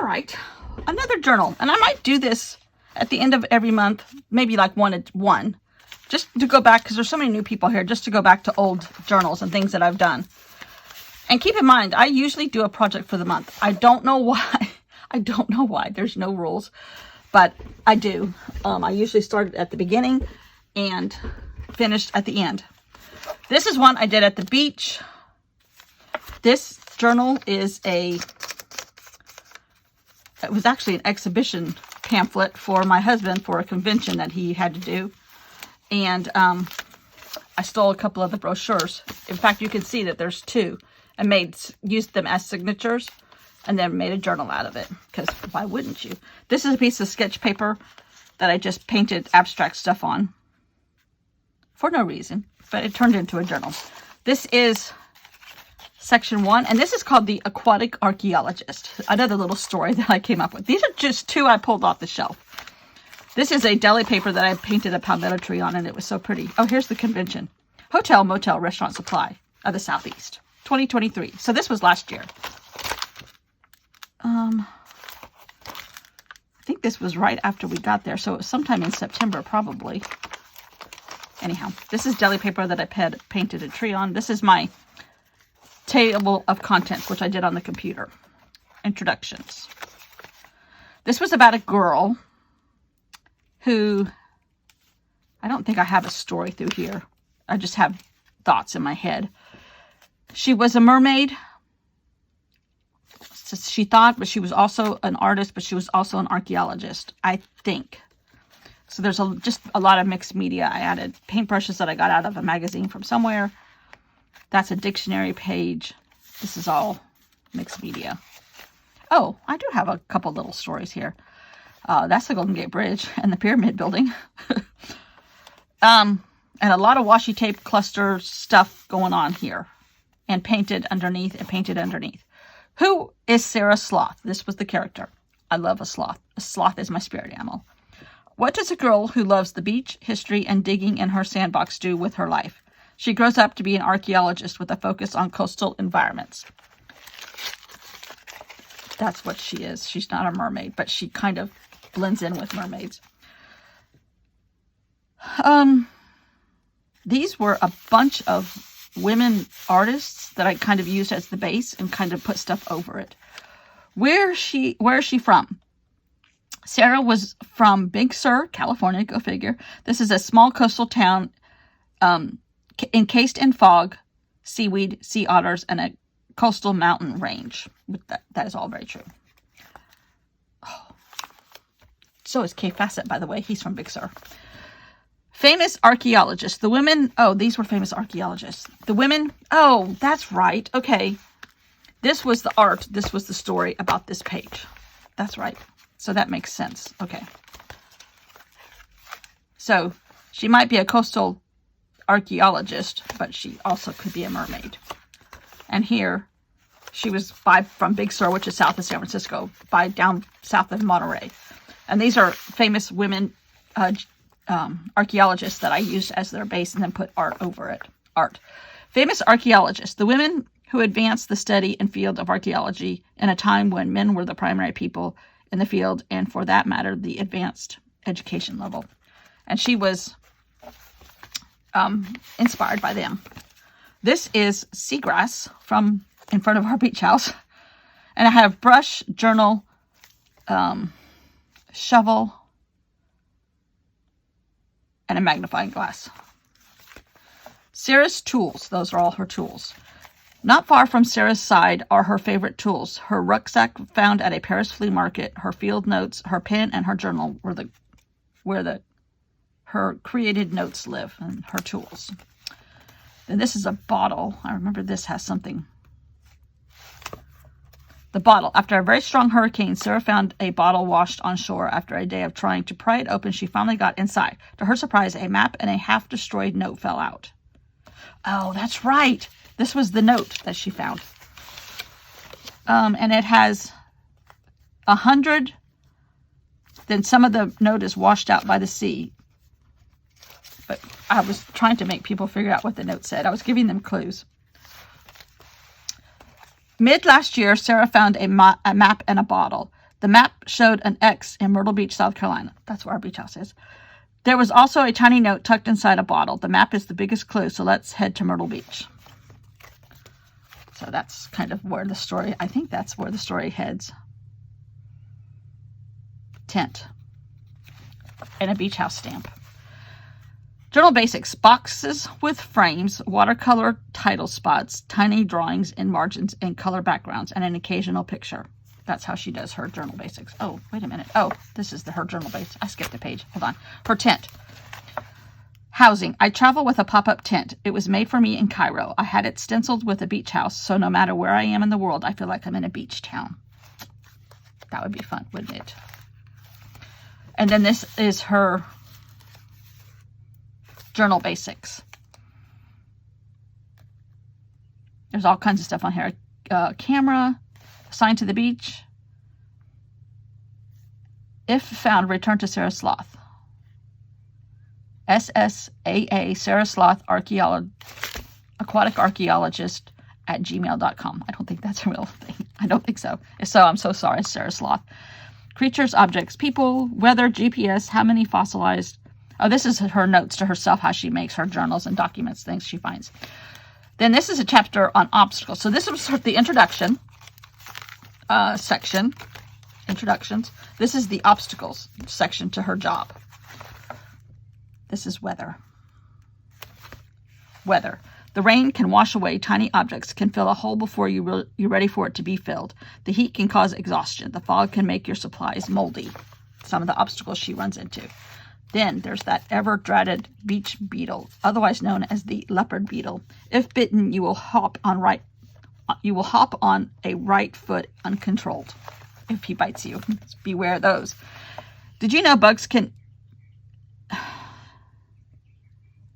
right, another journal. And I might do this at the end of every month, maybe like one, just to go back, because there's so many new people here, just to go back to old journals and things that I've done. And keep in mind, I usually do a project for the month. I don't know why. I don't know why. There's no rules, but I do. I usually start at the beginning and finished at the end. This is one I did at the beach. This journal is it was actually an exhibition pamphlet for my husband for a convention that he had to do. And I stole a couple of the brochures. In fact, you can see that there's two, and used them as signatures, and then made a journal out of it, because why wouldn't you? This is a piece of sketch paper that I just painted abstract stuff on for no reason, but it turned into a journal. This is section 1, and this is called The Aquatic Archaeologist. Another little story that I came up with. These are just two I pulled off the shelf. This is a deli paper that I painted a palmetto tree on, and it was so pretty. Oh, here's the convention. Hotel, Motel, Restaurant Supply of the Southeast, 2023. So this was last year. I think this was right after we got there, so it was sometime in September, probably. Anyhow, this is deli paper that I painted a tree on. This is my table of contents, which I did on the computer. Introductions. This was about a girl who, I don't think I have a story through here. I just have thoughts in my head. She was a mermaid. She thought, but she was also an artist, but she was also an archaeologist, I think. So there's just a lot of mixed media. I added paintbrushes that I got out of a magazine from somewhere. That's a dictionary page. This is all mixed media. Oh, I do have a couple little stories here. That's the Golden Gate Bridge and the Pyramid Building. And a lot of washi tape cluster stuff going on here. And painted underneath and painted underneath. Who is Sarah Sloth? This was the character. I love a sloth. A sloth is my spirit animal. What does a girl who loves the beach, history, and digging in her sandbox do with her life? She grows up to be an archaeologist with a focus on coastal environments. That's what she is. She's not a mermaid, but she kind of blends in with mermaids. These were a bunch of women artists that I kind of used as the base and kind of put stuff over it. Where is she from? Sarah was from Big Sur, California, go figure. This is a small coastal town encased in fog, seaweed, sea otters, and a coastal mountain range. That is all very true. Oh. So is Kay Fassett, by the way. He's from Big Sur. Famous archaeologists. The women, oh, these were famous archaeologists. The women, oh, that's right. Okay. This was the art. This was the story about this page. That's right. So that makes sense. Okay. So she might be a coastal archaeologist, but she also could be a mermaid. And here, she was from Big Sur, which is south of San Francisco, down south of Monterey. And these are famous women archaeologists that I used as their base and then put art over it. Art. Famous archaeologists. The women who advanced the study and field of archaeology in a time when men were the primary people in the field, and for that matter, the advanced education level. And she was inspired by them. This is seagrass from in front of our beach house. And I have brush, journal, shovel, and a magnifying glass. Sarah's tools. Those are all her tools. Not far from Sarah's side are her favorite tools. Her rucksack found at a Paris flea market, her field notes, her pen, and her journal where her created notes live, and her tools. Then this is a bottle. I remember this has something. The bottle. After a very strong hurricane, Sarah found a bottle washed on shore. After a day of trying to pry it open, she finally got inside. To her surprise, a map and a half-destroyed note fell out. Oh, that's right. This was the note that she found. And it has 100. Then some of the note is washed out by the sea. But I was trying to make people figure out what the note said. I was giving them clues. Mid last year, Sarah found a map and a bottle. The map showed an X in Myrtle Beach, South Carolina. That's where our beach house is. There was also a tiny note tucked inside a bottle. The map is the biggest clue, so let's head to Myrtle Beach. So that's kind of where the story, I think that's where the story heads. Tent. And a beach house stamp. Journal basics. Boxes with frames, watercolor title spots, tiny drawings in margins and color backgrounds, and an occasional picture. That's how she does her journal basics. Oh, wait a minute. Oh, this is her journal basics. I skipped a page. Hold on. Her tent. Housing. I travel with a pop-up tent. It was made for me in Cairo. I had it stenciled with a beach house, so no matter where I am in the world, I feel like I'm in a beach town. That would be fun, wouldn't it? And then this is her journal basics. There's all kinds of stuff on here. Camera. Assigned to the beach. If found, return to Sarah Sloth. SSAA, Sarah Sloth, aquatic archaeologist at gmail.com. I don't think that's a real thing. I don't think so. If so, I'm so sorry, Sarah Sloth. Creatures, objects, people, weather, GPS, how many fossilized. Oh, this is her notes to herself, how she makes her journals and documents things she finds. Then this is a chapter on obstacles. So this was the introduction. Section, introductions. This is the obstacles section to her job. This is weather. Weather. The rain can wash away tiny objects, can fill a hole before you're ready for it to be filled. The heat can cause exhaustion. The fog can make your supplies moldy. Some of the obstacles she runs into. Then there's that ever-dreaded beach beetle, otherwise known as the leopard beetle. If bitten, you will hop on a right foot uncontrolled. If he bites you, beware those. Did you know bugs can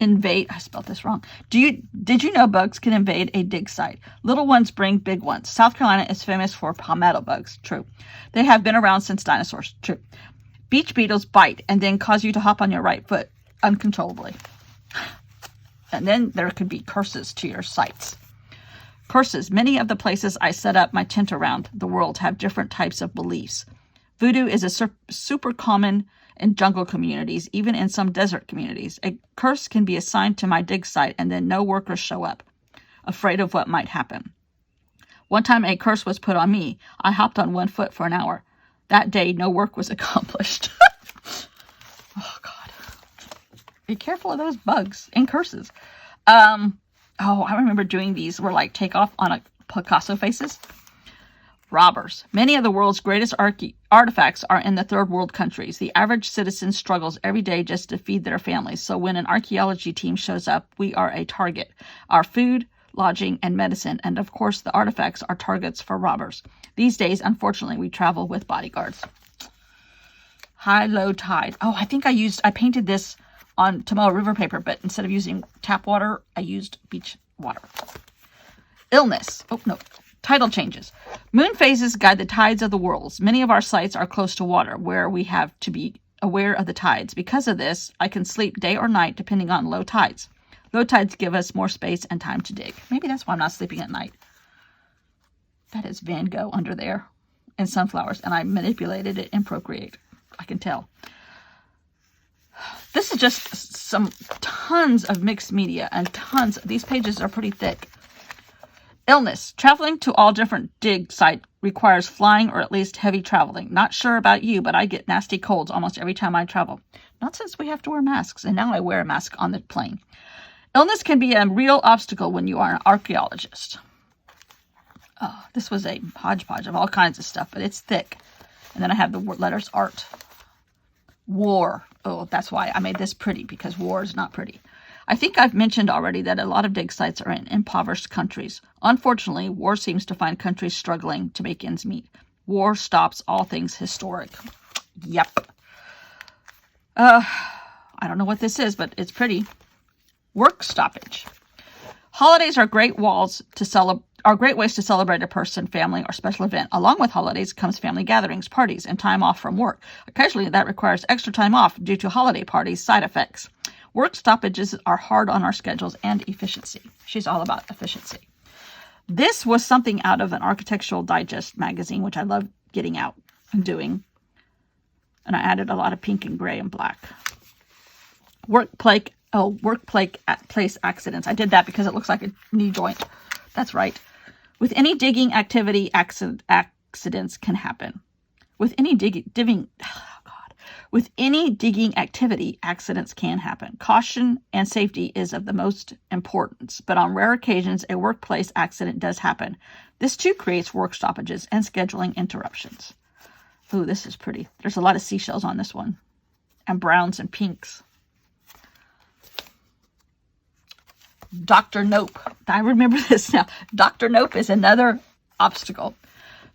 invade? I spelled this wrong. Did you know bugs can invade a dig site? Little ones bring big ones. South Carolina is famous for palmetto bugs. True. They have been around since dinosaurs. True. Beach beetles bite and then cause you to hop on your right foot uncontrollably. And then there could be curses to your sites. Curses. Many of the places I set up my tent around the world have different types of beliefs. Voodoo is a super common in jungle communities, even in some desert communities. A curse can be assigned to my dig site and then no workers show up, afraid of what might happen. One time a curse was put on me. I hopped on one foot for an hour. That day, no work was accomplished. Oh, God. Be careful of those bugs and curses. Oh, I remember doing these were like takeoff on a Picasso faces. Robbers. Many of the world's greatest artifacts are in the third world countries. The average citizen struggles every day just to feed their families. So when an archaeology team shows up, we are a target. Our food, lodging, and medicine, and of course the artifacts are targets for robbers. These days, unfortunately, we travel with bodyguards. High, low tide. Oh, I think I painted this on Tamil River paper, but instead of using tap water, I used beach water. Illness. Oh, no. Tidal changes. Moon phases guide the tides of the worlds. Many of our sites are close to water, where we have to be aware of the tides. Because of this, I can sleep day or night depending on low tides. Low tides give us more space and time to dig. Maybe that's why I'm not sleeping at night. That is Van Gogh under there and sunflowers, and I manipulated it in Procreate. I can tell. This is just some tons of mixed media and tons. These pages are pretty thick. Illness. Traveling to all different dig sites requires flying or at least heavy traveling. Not sure about you, but I get nasty colds almost every time I travel. Not since we have to wear masks, and now I wear a mask on the plane. Illness can be a real obstacle when you are an archaeologist. Oh, this was a hodgepodge of all kinds of stuff, but it's thick. And then I have the letters art. War. Oh, that's why I made this pretty, because war is not pretty. I think I've mentioned already that a lot of dig sites are in impoverished countries. Unfortunately, war seems to find countries struggling to make ends meet. War stops all things historic. Yep. I don't know what this is, but it's pretty. Work stoppage. Holidays are great ways to celebrate a person, family, or special event. Along with holidays comes family gatherings, parties, and time off from work. Occasionally, that requires extra time off due to holiday parties' side effects. Work stoppages are hard on our schedules and efficiency. She's all about efficiency. This was something out of an Architectural Digest magazine, which I love getting out. and doing. And I added a lot of pink and gray and black. Workplace accidents. I did that because it looks like a knee joint. That's right. With any digging activity, accidents can happen. With any digging activity, accidents can happen. Caution and safety is of the most importance, but on rare occasions, a workplace accident does happen. This too creates work stoppages and scheduling interruptions. Ooh, this is pretty. There's a lot of seashells on this one, and browns and pinks. Dr. Nope. I remember this now. Dr. Nope is another obstacle.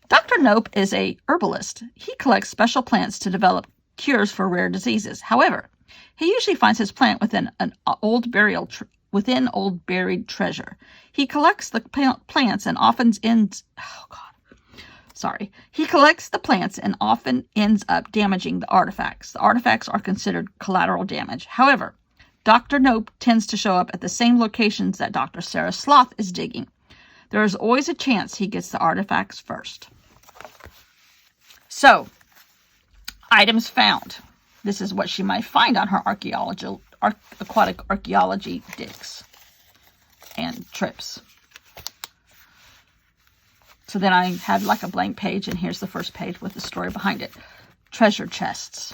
Dr. Nope is a herbalist. He collects special plants to develop cures for rare diseases. However, he usually finds his plant within old buried treasure. He collects the plants and often ends up damaging the artifacts. The artifacts are considered collateral damage. However, Dr. Nope tends to show up at the same locations that Dr. Sarah Sloth is digging. There is always a chance he gets the artifacts first. So, items found. This is what she might find on her aquatic archaeology digs and trips. So then I had like a blank page, and here's the first page with the story behind it. Treasure chests.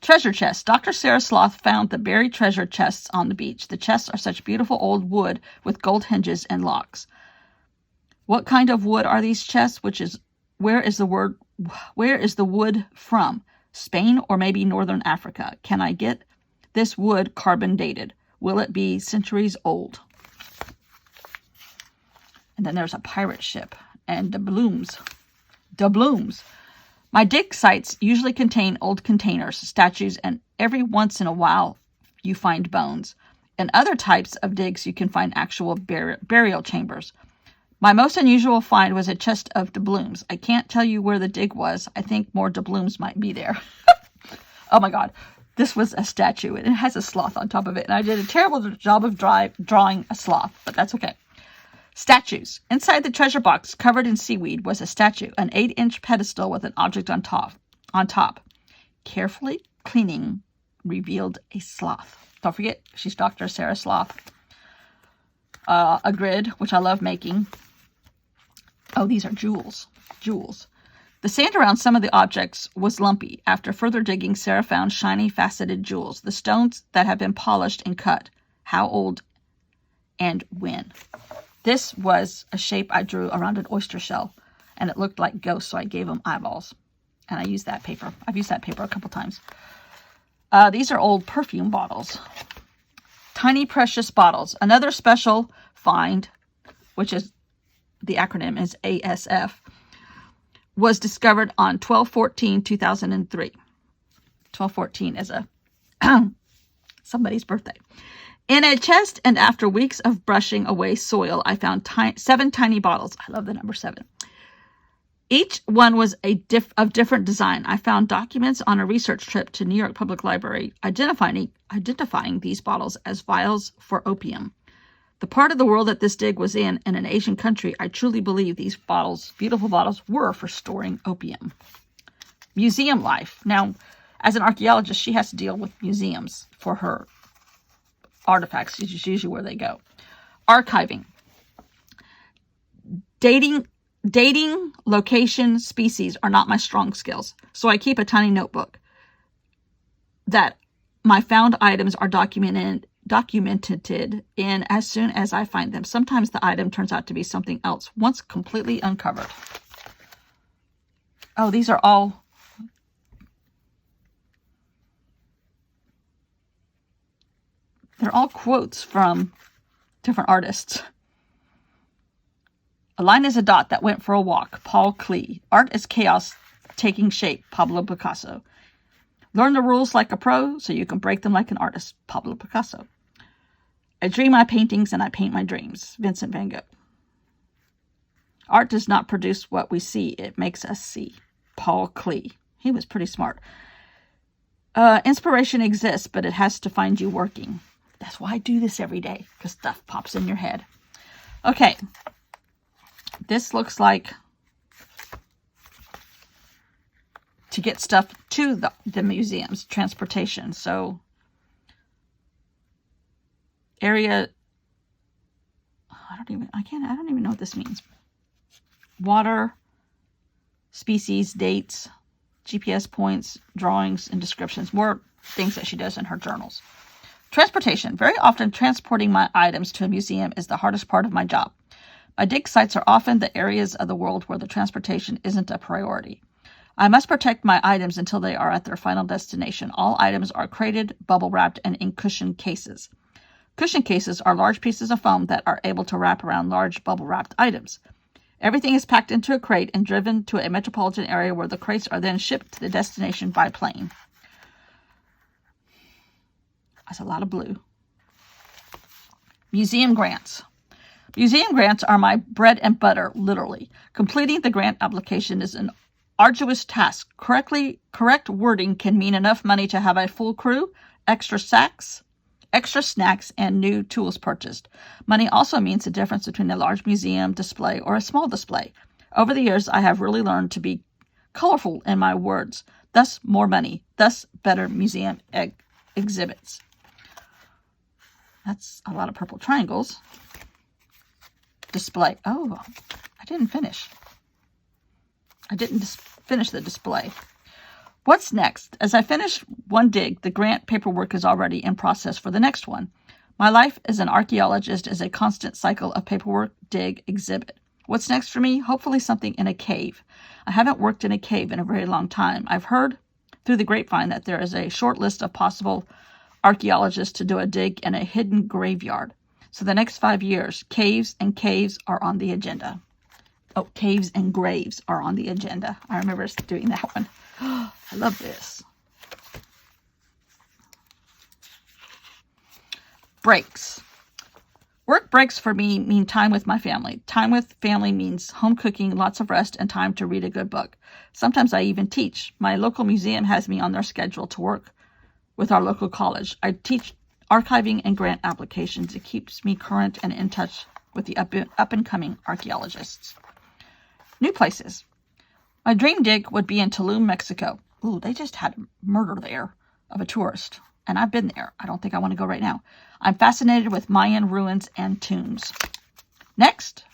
Treasure chests. Dr. Sarah Sloth found the buried treasure chests on the beach. The chests are such beautiful old wood with gold hinges and locks. What kind of wood are these chests? Where is the wood from? Spain or maybe Northern Africa? Can I get this wood carbon dated? Will it be centuries old? And then there's a pirate ship and doubloons. My dig sites usually contain old containers, statues, and every once in a while you find bones. In other types of digs, you can find actual burial chambers. My most unusual find was a chest of doubloons. I can't tell you where the dig was. I think more doubloons might be there. Oh my God. This was a statue, and it has a sloth on top of it. And I did a terrible job of drawing a sloth, but that's okay. Statues. Inside the treasure box, covered in seaweed, was a statue, an 8-inch pedestal with an object on top. Carefully cleaning revealed a sloth. Don't forget, she's Dr. Sarah Sloth. A grid, which I love making. Oh, these are jewels. The sand around some of the objects was lumpy. After further digging, Sarah found shiny, faceted jewels. The stones that have been polished and cut. How old and when? This was a shape I drew around an oyster shell, and it looked like ghosts, so I gave them eyeballs. And I used that paper. I've used that paper a couple times. These are old perfume bottles. Tiny precious bottles. Another special find, which is the acronym is ASF, was discovered on 12/14/2003. 12/14 is somebody's birthday. In a chest, and after weeks of brushing away soil, I found 7 tiny bottles. I love the number 7. Each one was of different design. I found documents on a research trip to New York Public Library identifying these bottles as vials for opium. The part of the world that this dig was in an Asian country, I truly believe these bottles, beautiful bottles, were for storing opium. Museum life. Now, as an archaeologist, she has to deal with museums for her artifacts, which is usually where they go. Archiving. Dating, location, species are not my strong skills, so I keep a tiny notebook that my found items are documented in as soon as I find them. Sometimes the item turns out to be something else once completely uncovered. Oh, these are all... They're all quotes from different artists. A line is a dot that went for a walk. Paul Klee. Art is chaos taking shape. Pablo Picasso. Learn the rules like a pro so you can break them like an artist. Pablo Picasso. I dream my paintings and I paint my dreams. Vincent van Gogh. Art does not produce what we see. It makes us see. Paul Klee. He was pretty smart. Inspiration exists, but it has to find you working. That's why I do this every day, because stuff pops in your head. Okay. This looks like to get stuff to the museums, transportation. So area, I don't even know what this means. Water, species, dates, GPS points, drawings, and descriptions. More things that she does in her journals. Transportation. Very often transporting my items to a museum is the hardest part of my job. My dig sites are often the areas of the world where the transportation isn't a priority. I must protect my items until they are at their final destination. All items are crated, bubble wrapped, and in cushion cases. Cushion cases are large pieces of foam that are able to wrap around large bubble wrapped items. Everything is packed into a crate and driven to a metropolitan area where the crates are then shipped to the destination by plane. That's a lot of blue. Museum grants. Museum grants are my bread and butter, literally. Completing the grant application is an arduous task. Correct wording can mean enough money to have a full crew, extra snacks, and new tools purchased. Money also means the difference between a large museum display or a small display. Over the years, I have really learned to be colorful in my words. Thus, more money. Thus, better museum exhibits. That's a lot of purple triangles. Display. Oh, I didn't finish. I didn't finish the display. What's next? As I finish one dig, the grant paperwork is already in process for the next one. My life as an archaeologist is a constant cycle of paperwork, dig, exhibit. What's next for me? Hopefully something in a cave. I haven't worked in a cave in a very long time. I've heard through the grapevine that there is a short list of possible archaeologists to do a dig in a hidden graveyard. So the next 5 years, caves are on the agenda. Oh, caves and graves are on the agenda. I remember doing that one. I love this. Breaks. Work breaks for me mean time with my family. Time with family means home cooking, lots of rest, and time to read a good book. Sometimes I even teach. My local museum has me on their schedule to work with our local college. I teach archiving and grant applications. It keeps me current and in touch with the up-and-coming archaeologists. New places. My dream dig would be in Tulum, Mexico. Ooh, they just had a murder there of a tourist, and I've been there. I don't think I want to go right now. I'm fascinated with Mayan ruins and tombs. Next.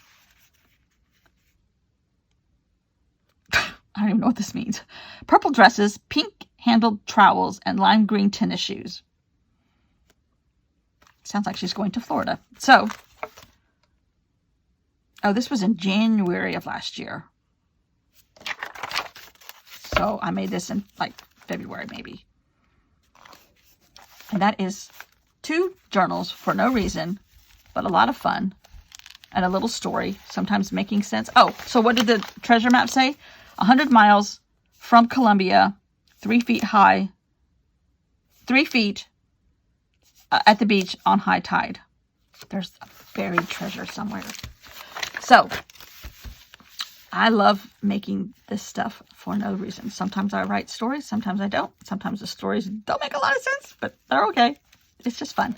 I don't even know what this means. Purple dresses, pink-handled trowels, and lime green tennis shoes. Sounds like she's going to Florida. So, oh, this was in January of last year. So I made this in like February maybe. And that is 2 journals for no reason, but a lot of fun and a little story, sometimes making sense. Oh, so what did the treasure map say? 100 miles from Colombia, 3 feet high, 3 feet at the beach on high tide. There's a buried treasure somewhere. So I love making this stuff for no reason. Sometimes I write stories, sometimes I don't. Sometimes the stories don't make a lot of sense, but they're okay. It's just fun.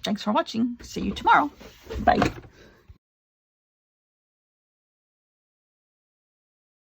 Thanks for watching. See you tomorrow. Bye.